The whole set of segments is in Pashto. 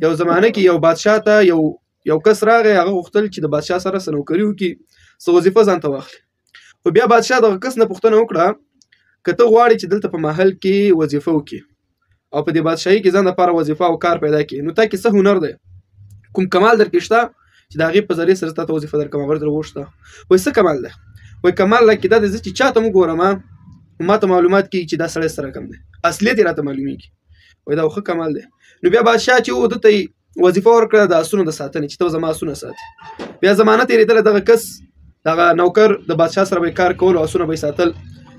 یو زمانه کې یو بادشاه ته یو کس راغی، هغه غوښتل چې د بادشاه سره څه نوکري وکړي، څه وظیفه ځان ته واخلي. خو بیا بادشاه دغه کس نه پوښتنه وکړه که ته غواړې چې دلته په محل کې وظیفه وکړي او په دې بادشاهي کې ځان لپاره وظیفه او کار پیدا کړي، نو تا کې څه هنر دی، کوم کمال در کې شته چې د هغې په ذریعې سره تا ته وظیفه درکړم؟ هغه ترې وغوښته وایي څه کمال دی؟ وایي کمال دا کې دا دی زه چې چا ته وګورم ما ته معلومات کېږي چې دا سړی څه رقم دی، اصلیت یې راته معلومیږي. وایي دا ښه کمال دی. نو بیا بادشاه چې و ده ته وظیفه ورکړه د اسونو د ساتنې، چې ته زما اسونه ساتي. بیا زمانه تېرېدله، دغه کس دغه نوکر د بادشاه سره به یې کار کول او اسونه به یې ساتل.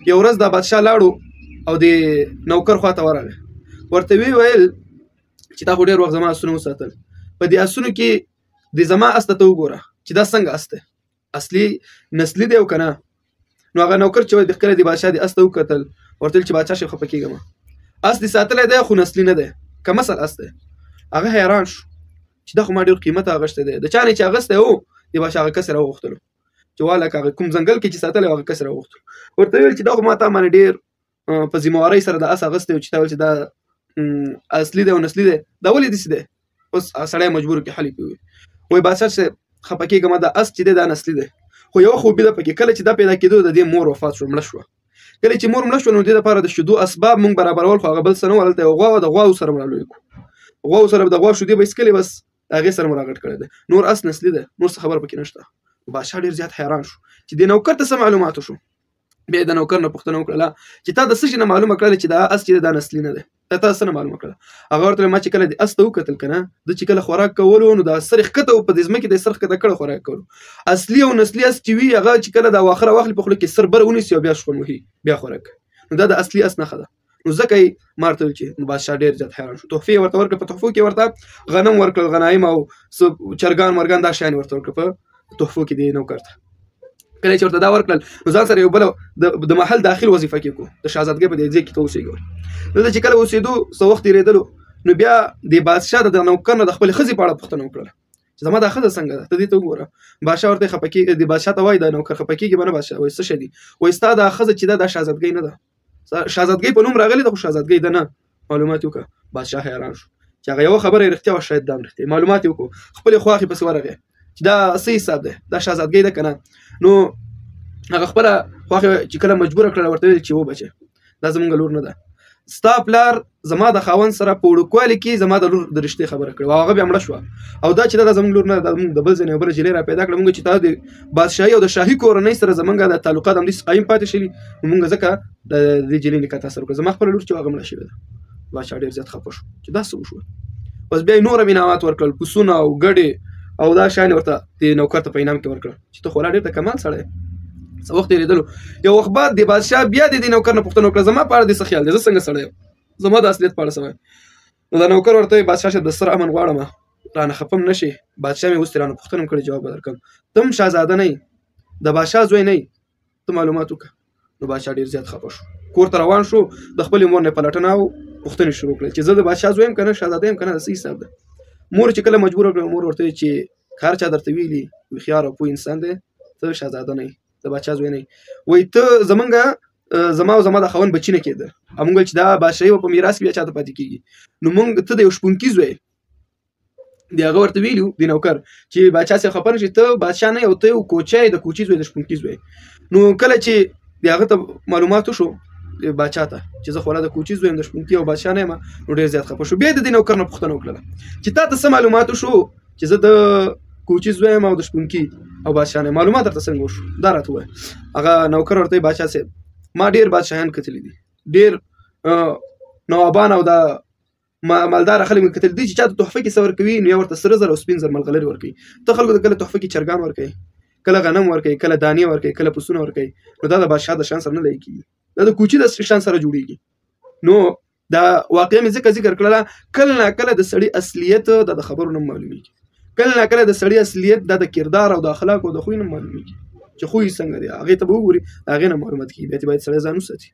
یو ورځ دا بادشاه لاړو او د نوکر خواته ورغی، ورته ویې ویل چې تا خو ډېر وخت زما اسونه وساتل، په دې اسونو کې د زما اس ته وګوره چې دا څنګه اس دی، اصلي نسلي دی او که نه؟ نو هغه نوکر چې د ښکلی د بادشاه د اس ته وکتل، ورته ویل چې بادشاه صاحب خفه کېږم، اس دې ساتلی دی خو نسلي نه دی، که مثل اس دی. هغه حیران شو چې دا خو ما ډېر قیمته اغوښتی دی، د چا نه چې اغوستی و د بادشاه هغه کس یې راوغوښتلو چې واله که هغه کوم ځنګل کې چې ساتلی هغه کس یې راوغوښتلو. ورته ویل چې دا خو ما تا باندې ډېر په ذمهوارۍ سره د اس اغوستی و چې تا ویل چې دا اصلي دی او نسلي دی، دا ولې داسې دی؟ اوس سړی مجبور کړي حل یې کوي. وایي بادشاه صاحب خفه کېږم، دا اس چې دی دا نسلي دی، خو یوه خوبي ده پکې، کله چې دا پیدا کېدو د دې مور وفات شوه، مړه شوه. کله چې مور مړه شوه نو د دې لپاره د شیدو اسباب موږ برابرول، خو هغه بل څه نه وو، هلته یوه غوا وه، د غواوو سره مو رالوی کړو، غواوو سره د غوا شیدې به یې څښلې، بس هغې سره مو راغټ کړی دی، نور اس نسلي دی، نور څه خبره پکې نشته. بادشاه ډېر زیات حیران شو چې دې نوکر ته څه معلومات وشو. بیا یې د نوکر نه پوښتنه وکړله چې تا د څه شي نه معلومه کړله چې دا اس چې دی دا نسلي نه دی، تا څه نه معلومه کړله؟ هغه ورته ما چې کله د اس ته وکتل که نه، ده چې کله خوراک کولو نو دا سر یې ښکته و، په دې ځمکې د یې سر ښکته کړی خوراک کولو. اصلي او نسلي اس چې وي هغه چې کله دا واخره واخلي په خوله کې سر بر ونیسي او بیا شخون وهي بیا خوراک کوي، نو دا د اصلي اس نښه ده. نو ځکه یې ما ورته ویل چې بادشاه ډېر زیات حیران شو. تحفې یې ورته ورکړه، په تحفو کې ورته غنم ورکړل، غنایم او څه چرګان مرګان دا شیان ورته ورکړه په تحفو کې دې نوکر ته. کله چې ورته دا ورکړل نو ځان سره یو بله د محل داخل وظیفه کې کړو، د شهزادګۍ په دې ځای کې ته اوسېږو. دلته چې کله اوسېدو څه وخت تېرېدلو نو بیا د بادشاه د نوکر نه د خپلې ښځې په اړه پوښتنه وکړله چې زما دا ښځه څنګه ده، ته دې ته وګوره. بادشاه ورته خفه کېږي، د بادشاه ته وایي دا نوکر خفه کېږي به نه بادشاه؟ وایي څه شی دي؟ وایي ستا دا ښځه چې ده دا شهزادګۍ نه ده، شهزادګۍ په نوم راغلې ده خو شهزادګۍ ده نه. معلومات یې وکړه. بادشاه حیران شو چې هغه یوه خبره یې رښتیا وه، شاید دا هم رښتیا. معلومات یې وکړو، خپلې خواښې پسې ورغی چې دا څه حساب دی، دا شهزادګۍ ده که نه؟ نو هغه خپله خواښې چې کله مجبوره کړله ورته ویل چې و بچې دا زموږ لور نه ده، ستا پلار زما د خاوند سره په وړوکوالي کې زما د لور د رشتې خبره کړې او هغه بیا مړه شوه، او دا چې دا زموږ لور نه ده، موږ د بل ځای نه یوه بله جلۍ را پیدا کړه، موږ چې تا د بادشاهي او د شاهي کورنۍ سره زموږ د تعلقات همداسې قایم پاتې شولي، نو موږ ځکه د دې جلۍ نکاح تا سره وکړه. زما خپله لور چې هغه مړه شوې ده. بادشاه ډېر زیات خفه شو چې دا څه وشول. بس بیا یې نور انعامات ورکړل، پسونه او ګډې او دا شیان ورته د نوکر ته په انعام کې ورکړل چې ته خو لا ډېر د کمال سړی. څه وخت تېرېدلو، یو وخت بعد د بادشاه بیا د دې نوکر نه پوښتنه وکړه زما په اړه دې څه خیال دی، زه څنګه سړی یم، زما د اصلیت په اړه څه وایي؟ نو دا نوکر ورته وایي بادشاه صاحب د سر امن غواړم، رانه خفه هم نه شي. بادشاه مې اوس ترې رانه پوښتنه کړې جواب به درکړم، ته هم شهزاده نه یې، د بادشاه زوی نه یې، ته معلومات وکړه. نو بادشاه ډېر زیات خفه شو، کور ته روان شو، د خپلې مور نه پلټنه او پوښتنې شروع کړې چې زه د بادشاه زوی یم که نه، شهزاده یم که نه، څه حساب ده؟ مور چې کله مجبوره کړه، مور ورته وایي چې که هر چا درته ویلي هوښیار او پوه انسان دی، ته شهزاده نه یې، د بادشاه زوی نه یې. وایي ته زمونږ زما او زما د خاوند بچي نه کېده، او موږ چې دا بادشاهي به په میراث کې بیا چاته پاتې کېږي، نو موږ ته د یو شپونکي زوی د هغه ورته ویلي د نوکر چې بادشاه صاحب خفه نه شي، ته بادشاه نه یې او ته یو کوچی د کوچي زوی د شپونکي زوی. نو کله چې د هغه ته معلومات وشو بادشاه ته چې زه خو لا د کوچي زوی یم، د شپونکي او بادشاه نه یم، نو ډېر زیات خفه شو. بیا د دې نوکر نه پوښتنه وکړله چې تا ته څه معلومات وشو چې زه د کوچي زوی یم او د شپونکي او بادشاه نه یم، معلومات درته څنګه وشو، دا راته ووایه. هغه نوکر ورته وایي بادشاه صاحب ما ډېر بادشاهان کتلي دي، ډېر نوابان او دا مالداره خلک مې کتلي دي چې چا ته تحفه کې څه ورکوي نو یا ورته سره زر او سپین زر ملغلرې ورکوي. ته خلکو ته کله تحفه کې چرګان ورکوي، کله غنم ورکوي، کله دانې ورکوي، کله پسونه ورکوي، نو دا د بادشاه د شان سره نه لایق کېږي، دا د کوچي د شان سره جوړېږي. نو دا واقعه مې ځکه ذکر کړله، کله نه کله د سړي اصلیت د خبرو نه معلومیږي، کله نه کله د سړي اصلیت د کردار او د اخلاق او د خوی نه معلومیږي چې خوی څنګه دی، هغې ته به وګوري، هغې نه معلومات کېږي. بیا باید سړی ځان وساتي.